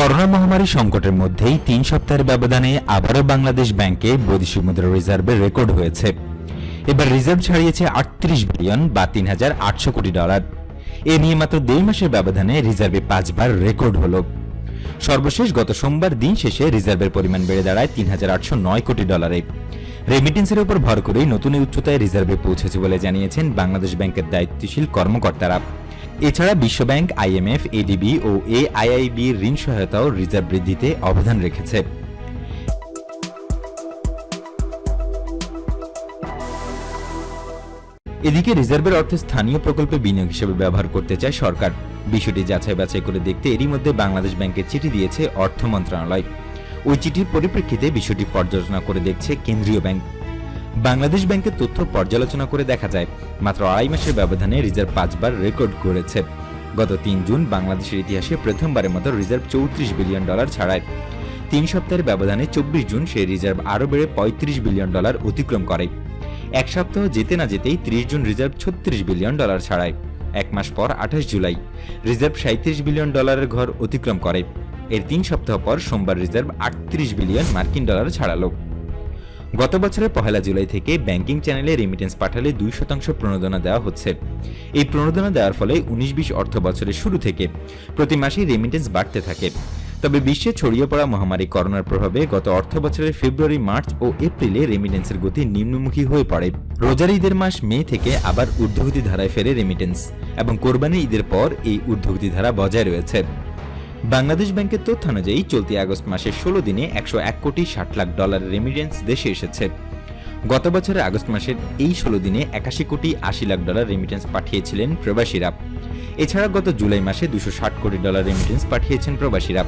Corona মহামারী সংকটের মধ্যেই ৩ সপ্তাহের ব্যবধানে আবারও বাংলাদেশ ব্যাংকে বৈদেশিক মুদ্রা রিজার্ভের রেকর্ড হয়েছে। এবার রিজার্ভ ছাড়িয়েছে ৩৮ বিলিয়ন বা ৩,৮০০ কোটি ডলার। এ নিয়ে মাত্র ২ মাসের ব্যবধানে রিজার্ভে ৫বার রেকর্ড হল। সর্বশেষ গত সোমবার দিন শেষে রিজার্ভের পরিমাণ বেড়ে দাঁড়ায় ৩,৮০৯ কোটি ডলারে। রেমিটেন্সের উপর ভর করেই নতুন উচ্চতায় রিজার্ভে পৌঁছেছে বলে জানিয়েছেন বাংলাদেশ ব্যাংকের দায়িত্বশীল কর্মকর্তারা। এছাড়া বিশ্বব্যাংক, আইএমএফ, এডিবি ও এআইআইবি ঋণ সহায়তাও রিজার্ভ বৃদ্ধিতে অবদান রেখেছে। এদিকে রিজার্ভের অর্থ স্থানীয় প্রকল্পে বিনিয়োগ হিসেবে ব্যবহার করতে চায় সরকার। বিষয়টি যাচাই বাছাই করে দেখতে এরই মধ্যে বাংলাদেশ ব্যাংকে চিঠি দিয়েছে অর্থ মন্ত্রণালয়। ওই চিঠির পরিপ্রেক্ষিতে বিষয়টি পর্যালোচনা করে দেখছে কেন্দ্রীয় ব্যাংক। বাংলাদেশ ব্যাংকের তথ্য পর্যালোচনা করে দেখা যায় মাত্র ২.৫ মাসের ব্যবধানে রিজার্ভ ৫বার রেকর্ড করেছে। গত ৩ জুন বাংলাদেশের ইতিহাসে প্রথমবারের মতো রিজার্ভ ৩৪ বিলিয়ন ডলার ছাড়ায়। ৩ সপ্তাহের ব্যবধানে ২৪ জুন সেই রিজার্ভ আরও বেড়ে ৩৫ বিলিয়ন ডলার অতিক্রম করে। এক সপ্তাহ যেতে না যেতেই ৩০ জুন রিজার্ভ ৩৬ বিলিয়ন ডলার ছাড়ায়। এক মাস পর ২৮ জুলাই রিজার্ভ ৩৭ বিলিয়ন ডলারের ঘর অতিক্রম করে। এর ৩ সপ্তাহ পর সোমবার রিজার্ভ ৩৮ বিলিয়ন মার্কিন ডলার ছাড়ালো। গত বছরের ১ জুলাই থেকে ব্যাংকিং চ্যানেলে রেমিটেন্স পাঠালে ২% প্রণোদনা দেওয়া হচ্ছে। এই প্রণোদনা দেওয়ার ফলে ১৯-২০ অর্থ বছরের শুরু থেকে প্রতি মাসেই রেমিটেন্স বাড়তে থাকে। তবে বিশ্বে ছড়িয়ে পড়া মহামারী করোনার প্রভাবে গত অর্থ বছরের ফেব্রুয়ারি, মার্চ ও এপ্রিলে রেমিটেন্সের গতি নিম্নমুখী হয়ে পড়ে। রোজার ঈদের মাস মে থেকে আবার ঊর্ধ্বগতি ধারায় ফেরে রেমিটেন্স এবং কোরবানির ঈদের পর এই ঊর্ধ্বগতি ধারা বজায় রয়েছে। বাংলাদেশ ব্যাংকের তথ্যানুযায়ী চলতি আগস্ট মাসের ১৬ দিনে ১০১ কোটি ৬০ লাখ ডলারের রেমিটেন্স দেশে এসেছে। গত বছরের আগস্ট মাসের এই ১৬ দিনে ৮১ কোটি ৮০ লাখ ডলার রেমিটেন্স পাঠিয়েছিলেন প্রবাসীরা। এছাড়া গত জুলাই মাসে ২৬০ কোটি ডলার রেমিটেন্স পাঠিয়েছেন প্রবাসীরা।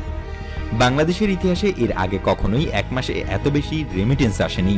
বাংলাদেশের ইতিহাসে এর আগে কখনোই এক মাসে এত বেশি রেমিটেন্স আসেনি।